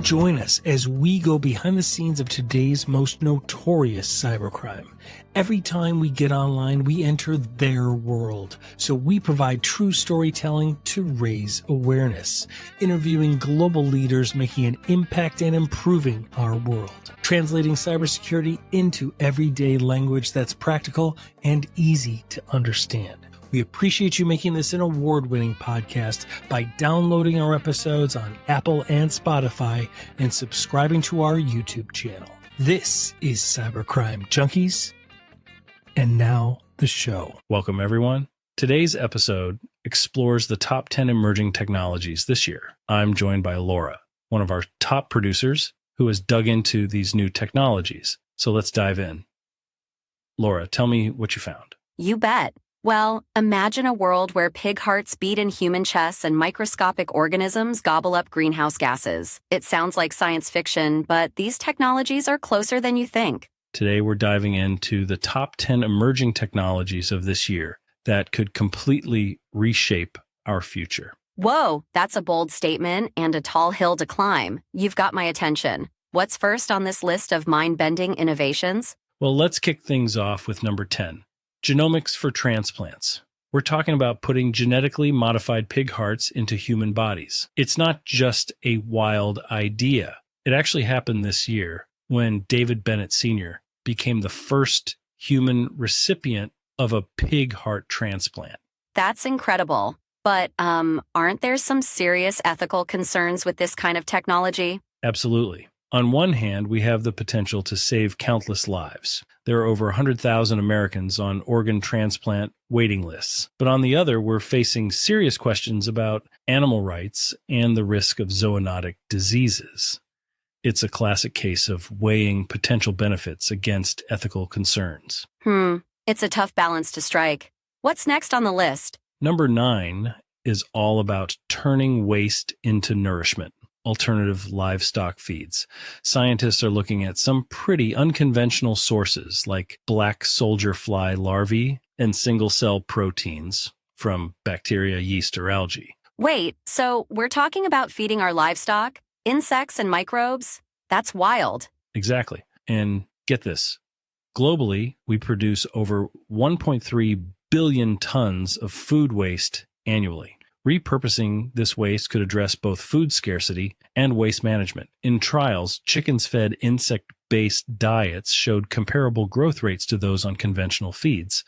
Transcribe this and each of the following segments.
Join us as we go behind the scenes of today's most notorious cybercrime. Every time we get online, we enter their world. So we provide true storytelling to raise awareness, interviewing global leaders making an impact and improving our world, translating cybersecurity into everyday language that's practical and easy to understand. We appreciate you making this an award-winning podcast by downloading our episodes on Apple and Spotify and subscribing to our YouTube channel. This is Cybercrime Junkies, and now the show. Welcome, everyone. Today's episode explores the top 10 emerging technologies this year. I'm joined by Laura, one of our top producers who has dug into these new technologies. So let's dive in. Laura, tell me what you found. You bet. Well, imagine a world where pig hearts beat in human chests and microscopic organisms gobble up greenhouse gases. It sounds like science fiction, but these technologies are closer than you think. Today, we're diving into the top 10 emerging technologies of this year that could completely reshape our future. Whoa, that's a bold statement and a tall hill to climb. You've got my attention. What's first on this list of mind-bending innovations? Well, let's kick things off with number 10. Genomics for transplants. We're talking about putting genetically modified pig hearts into human bodies. It's not just a wild idea. It actually happened this year when David Bennett Sr. became the first human recipient of a pig heart transplant. That's incredible. But aren't there some serious ethical concerns with this kind of technology? Absolutely. On one hand, we have the potential to save countless lives. There are over 100,000 Americans on organ transplant waiting lists. But on the other, we're facing serious questions about animal rights and the risk of zoonotic diseases. It's a classic case of weighing potential benefits against ethical concerns. It's a tough balance to strike. What's next on the list? Number 9 is all about turning waste into nourishment. Alternative livestock feeds. Scientists are looking at some pretty unconventional sources like black soldier fly larvae and single-cell proteins from bacteria, yeast, or algae. Wait, so we're talking about feeding our livestock? Insects and microbes? That's wild. Exactly. And get this. Globally, we produce over 1.3 billion tons of food waste annually. Repurposing this waste could address both food scarcity and waste management. In trials, chickens fed insect-based diets showed comparable growth rates to those on conventional feeds.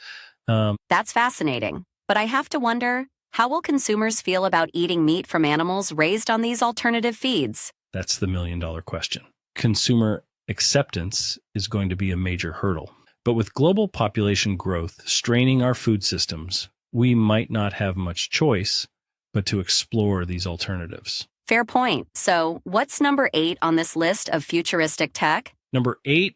That's fascinating. But I have to wonder, how will consumers feel about eating meat from animals raised on these alternative feeds? That's the million-dollar question. Consumer acceptance is going to be a major hurdle. But with global population growth straining our food systems, we might not have much choice but to explore these alternatives. Fair point. So what's number 8 on this list of futuristic tech? Number 8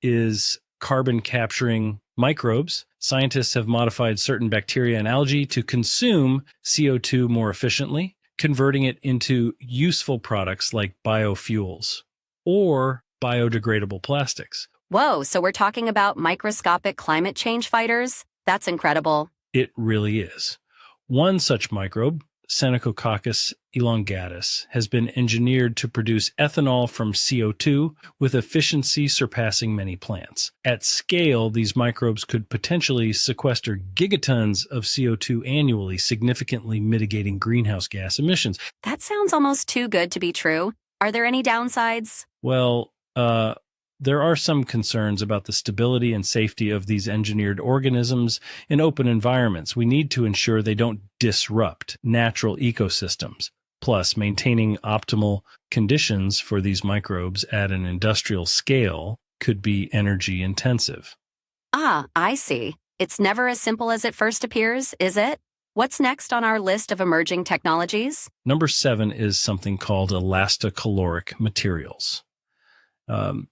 is carbon capturing microbes. Scientists have modified certain bacteria and algae to consume CO2 more efficiently, converting it into useful products like biofuels or biodegradable plastics. Whoa, so we're talking about microscopic climate change fighters? That's incredible. It really is. One such microbe, Senecococcus elongatus, has been engineered to produce ethanol from CO2 with efficiency surpassing many plants. At scale, these microbes could potentially sequester gigatons of CO2 annually, significantly mitigating greenhouse gas emissions. That sounds almost too good to be true. Are there any downsides? Well, there are some concerns about the stability and safety of these engineered organisms in open environments. We need to ensure they don't disrupt natural ecosystems. Plus, maintaining optimal conditions for these microbes at an industrial scale could be energy intensive. Ah, I see. It's never as simple as it first appears, is it? What's next on our list of emerging technologies? Number 7 is something called elastocaloric materials.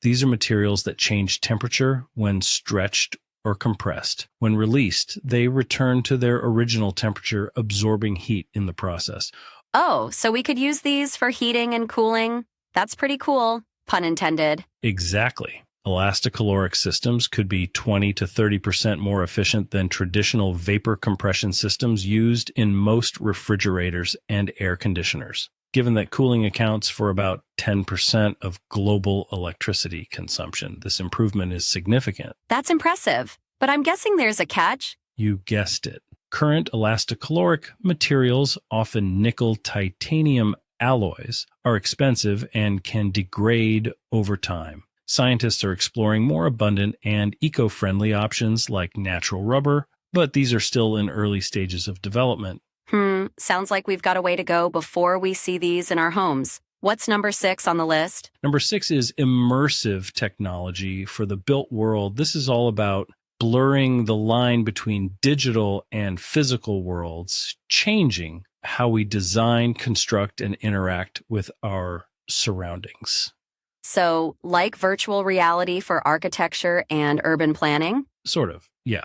These are materials that change temperature when stretched or compressed. When released, they return to their original temperature, absorbing heat in the process. Oh, so we could use these for heating and cooling? That's pretty cool, pun intended. Exactly. Elastocaloric systems could be 20 to 30% more efficient than traditional vapor compression systems used in most refrigerators and air conditioners. given that cooling accounts for about 10% of global electricity consumption. This improvement is significant. That's impressive. But I'm guessing there's a catch. You guessed it. Current elasticaloric materials, often nickel titanium alloys, are expensive and can degrade over time. Scientists are exploring more abundant and eco-friendly options like natural rubber, but these are still in early stages of development. Sounds like we've got a way to go before we see these in our homes. What's number 6 on the list? Number 6 is immersive technology for the built world. This is all about blurring the line between digital and physical worlds, changing how we design, construct, and interact with our surroundings. So, like virtual reality for architecture and urban planning? Sort of, yeah.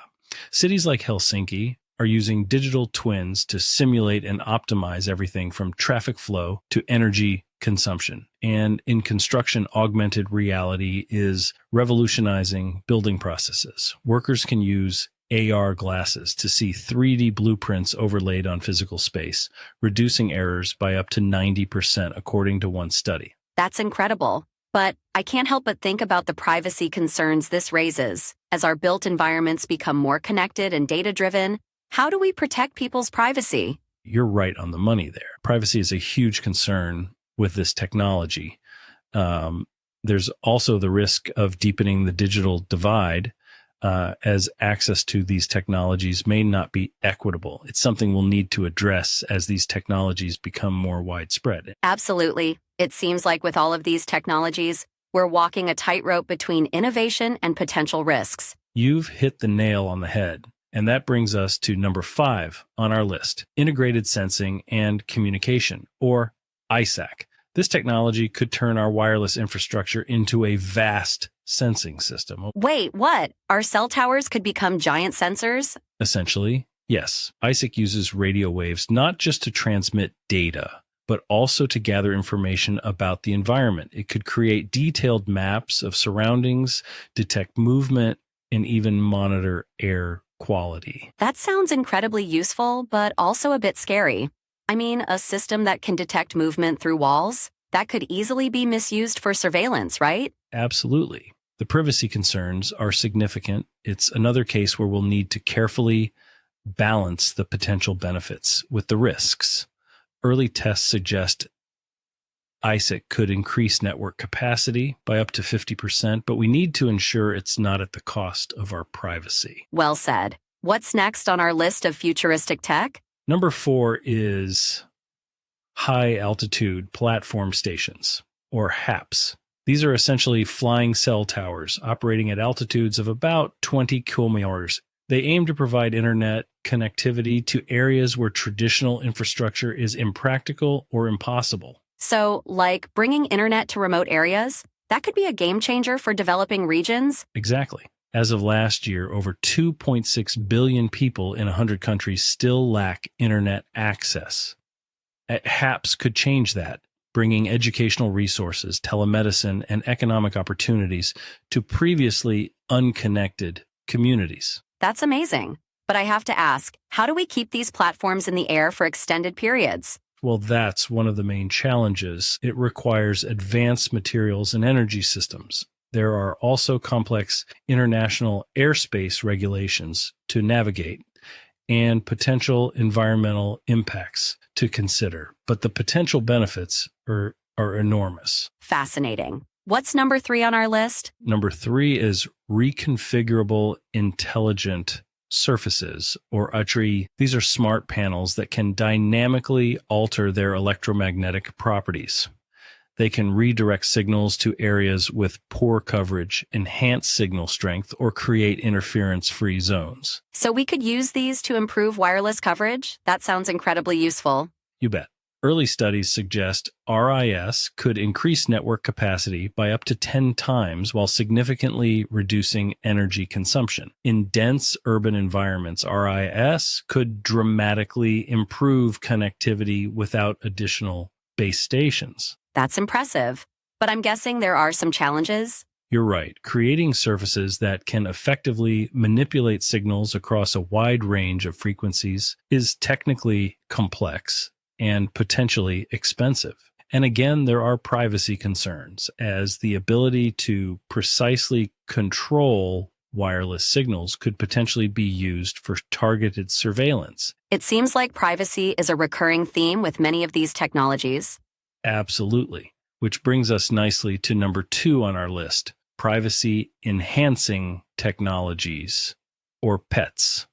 Cities like Helsinki are using digital twins to simulate and optimize everything from traffic flow to energy consumption. And in construction, augmented reality is revolutionizing building processes. Workers can use AR glasses to see 3D blueprints overlaid on physical space, reducing errors by up to 90%, according to one study. That's incredible. But I can't help but think about the privacy concerns this raises. As our built environments become more connected and data-driven, how do we protect people's privacy? You're right on the money there. Privacy is a huge concern with this technology. There's also the risk of deepening the digital divide as access to these technologies may not be equitable. It's something we'll need to address as these technologies become more widespread. Absolutely. It seems like with all of these technologies, we're walking a tightrope between innovation and potential risks. You've hit the nail on the head. And that brings us to number 5 on our list, integrated sensing and communication, or ISAC. This technology could turn our wireless infrastructure into a vast sensing system. Wait, what? Our cell towers could become giant sensors? Essentially, yes. ISAC uses radio waves not just to transmit data, but also to gather information about the environment. It could create detailed maps of surroundings, detect movement, and even monitor air quality. That sounds incredibly useful, but also a bit scary. I mean, a system that can detect movement through walls? That could easily be misused for surveillance, right? Absolutely. The privacy concerns are significant. It's another case where we'll need to carefully balance the potential benefits with the risks. Early tests suggest ISAC could increase network capacity by up to 50%, but we need to ensure it's not at the cost of our privacy. Well said. What's next on our list of futuristic tech? Number 4 is high altitude platform stations, or HAPS. These are essentially flying cell towers operating at altitudes of about 20 kilometers. They aim to provide internet connectivity to areas where traditional infrastructure is impractical or impossible. So, like bringing internet to remote areas? That could be a game changer for developing regions? Exactly. As of last year, over 2.6 billion people in 100 countries still lack internet access. HAPS could change that, bringing educational resources, telemedicine, and economic opportunities to previously unconnected communities. That's amazing. But I have to ask, how do we keep these platforms in the air for extended periods? Well, that's one of the main challenges. It requires advanced materials and energy systems. There are also complex international airspace regulations to navigate and potential environmental impacts to consider. But the potential benefits are enormous. Fascinating. What's number 3 on our list? Number 3 is reconfigurable intelligent surfaces, or Optery. These are smart panels that can dynamically alter their electromagnetic properties. They can redirect signals to areas with poor coverage, enhance signal strength, or create interference-free zones. So we could use these to improve wireless coverage? That sounds incredibly useful. You bet. Early studies suggest RIS could increase network capacity by up to 10 times while significantly reducing energy consumption. In dense urban environments, RIS could dramatically improve connectivity without additional base stations. That's impressive. But I'm guessing there are some challenges. You're right. Creating surfaces that can effectively manipulate signals across a wide range of frequencies is technically complex and potentially expensive. And again, there are privacy concerns, as the ability to precisely control wireless signals could potentially be used for targeted surveillance. It seems like privacy is a recurring theme with many of these technologies. Absolutely. Which brings us nicely to number 2 on our list, privacy-enhancing technologies, or PETs.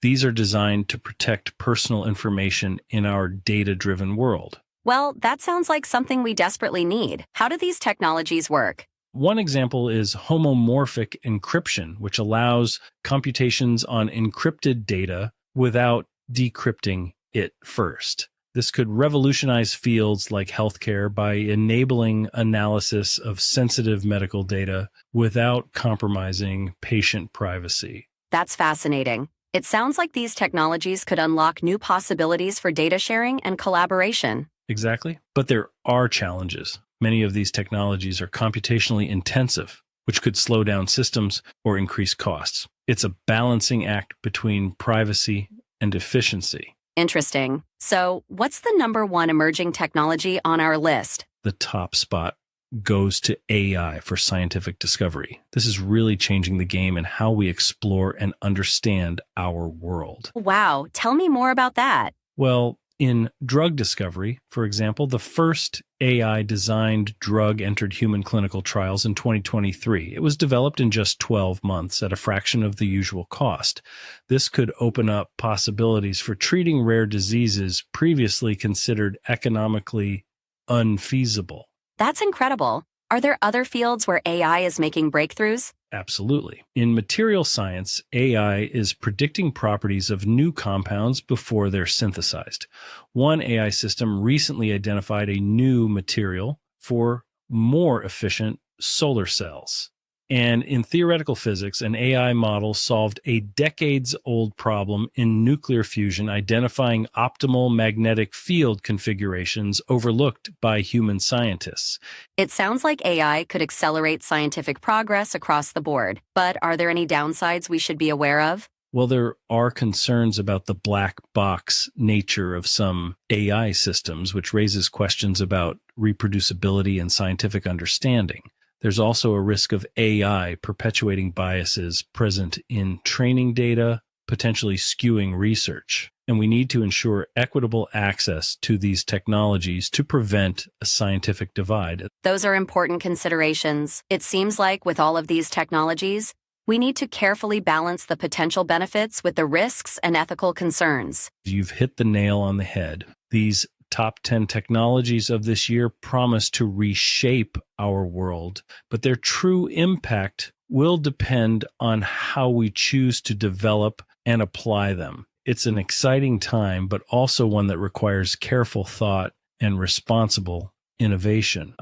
These are designed to protect personal information in our data-driven world. Well, that sounds like something we desperately need. How do these technologies work? One example is homomorphic encryption, which allows computations on encrypted data without decrypting it first. This could revolutionize fields like healthcare by enabling analysis of sensitive medical data without compromising patient privacy. That's fascinating. It sounds like these technologies could unlock new possibilities for data sharing and collaboration. Exactly. But there are challenges. Many of these technologies are computationally intensive, which could slow down systems or increase costs. It's a balancing act between privacy and efficiency. Interesting. So, what's the number 1 emerging technology on our list? The top spot goes to AI for scientific discovery. This is really changing the game in how we explore and understand our world. Wow, tell me more about that. Well, in drug discovery, for example, the first AI-designed drug entered human clinical trials in 2023. It was developed in just 12 months at a fraction of the usual cost. This could open up possibilities for treating rare diseases previously considered economically unfeasible. That's incredible. Are there other fields where AI is making breakthroughs? Absolutely. In material science, AI is predicting properties of new compounds before they're synthesized. One AI system recently identified a new material for more efficient solar cells. And in theoretical physics, an AI model solved a decades-old problem in nuclear fusion, identifying optimal magnetic field configurations overlooked by human scientists. It sounds like AI could accelerate scientific progress across the board, but are there any downsides we should be aware of? Well, there are concerns about the black box nature of some AI systems, which raises questions about reproducibility and scientific understanding. There's also a risk of AI perpetuating biases present in training data, potentially skewing research. And we need to ensure equitable access to these technologies to prevent a scientific divide. Those are important considerations. It seems like with all of these technologies, we need to carefully balance the potential benefits with the risks and ethical concerns. You've hit the nail on the head. These top 10 technologies of this year promise to reshape our world, but their true impact will depend on how we choose to develop and apply them. It's an exciting time, but also one that requires careful thought and responsible innovation.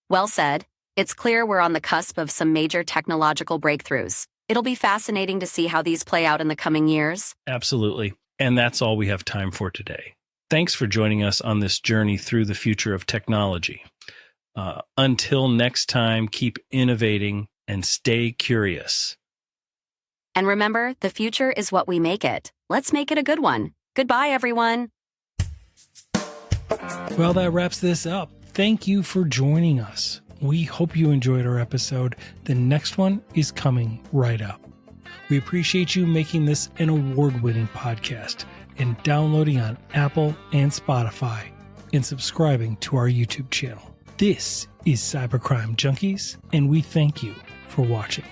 Well said. It's clear we're on the cusp of some major technological breakthroughs. It'll be fascinating to see how these play out in the coming years. Absolutely. And that's all we have time for today. Thanks for joining us on this journey through the future of technology. Until next time, keep innovating and stay curious. And remember, the future is what we make it. Let's make it a good one. Goodbye, everyone. Well, that wraps this up. Thank you for joining us. We hope you enjoyed our episode. The next one is coming right up. We appreciate you making this an award-winning podcast and downloading on Apple and Spotify and subscribing to our YouTube channel. This is Cybercrime Junkies, and we thank you for watching.